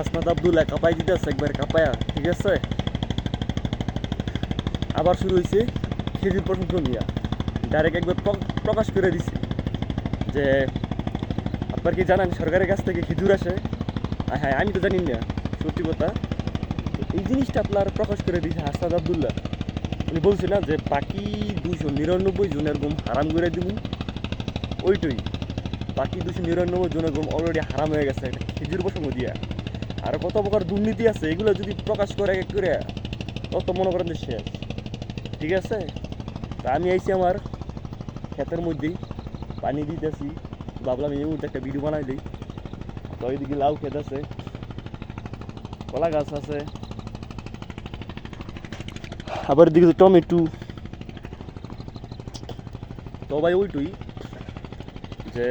হাসনাত আব্দুল্লাহ কাঁপাই দিতেছে একবার কাঁপায়া, ঠিক আছে। আবার শুরু হয়েছে খেজুর প্রশাসন নিয়ে, ডাইরেক্ট একবার প্রকাশ করে দিছে যে আপনার কি জানেন সরকারের কাছ থেকে খেজুর আসে। হ্যাঁ, আমি তো জানি না, সত্যি কথা। তো এই জিনিসটা আপনার প্রকাশ করে দিয়েছে হাসনাত আব্দুল্লাহ। উনি বলছে না যে বাকি 299 জনের ঘুম হারাম করে দিব, ওইটাই বাকি 299 জনের ঘুম অলরেডি হারাম হয়ে গেছে একটা খেজুর প্রসঙ্গ দিয়া। আর কত প্রকার দুর্নীতি আছে এগুলো যদি প্রকাশ করে এক এক করে, তত মনে করেন যে শেষ, ঠিক আছে। তা আমি আইছি আমার ক্ষেতের মধ্যেই, পানি দিতেছি, ভাবলাম এই মুহূর্তে একটা ভিডিও বানাই দিই। তো ওইদিকে লাউ ক্ষেত আছে, কলা গাছ আছে, আবার এদিকে টমেটো। তো ভাই ওইটুই যে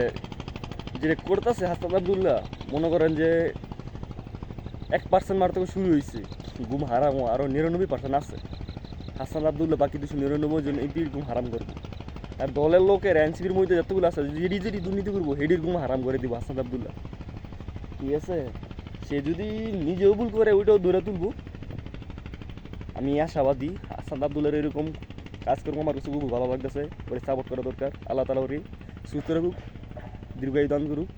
যেটা করতেছে হাসনাত আব্দুল্লাহ, মনে করেন যে 1% মার থেকে শুরু হয়েছে, ঘুম হারাম আরও 99% আছে। হাসনাত আব্দুল্লাহ বাকি 299 জন এমপির ঘুম হারাম করবো। আর দলের লোকের এনসিপির মধ্যে যতগুলো আছে যেটি দুর্নীতি করবো হেডির ঘুম হারাম করে দিব হাসনাত আব্দুল্লাহ, ঠিক আছে। সে যদি নিজেও ভুল করে ওইটাও ধরে তুলবো। আমি আশাবাদী হাসনাত আব্দুল্লাহর এরকম কাজকর্ম আমার কাছে খুব ভালো লাগতেছে, ওরে সাপোর্ট করা দরকার। আল্লাহ তালা ওরে সুস্থ রাখুক, দীর্ঘায়ু দান করুক,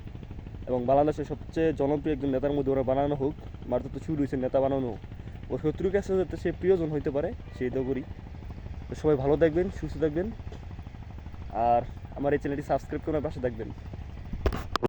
এবং বাংলাদেশের সবচেয়ে জনপ্রিয় একজন নেতার মধ্যে ওরা বানানো হোক। মার তো শুরু হয়েছে নেতা বানানো, ওর শত্রুর কাছে যাতে সে প্রিয়জন হইতে পারে সেই তো করি। তো সবাই ভালো থাকবেন, সুস্থ থাকবেন, আর আমার এই চ্যানেলটি সাবস্ক্রাইব করে পাশে থাকবেন।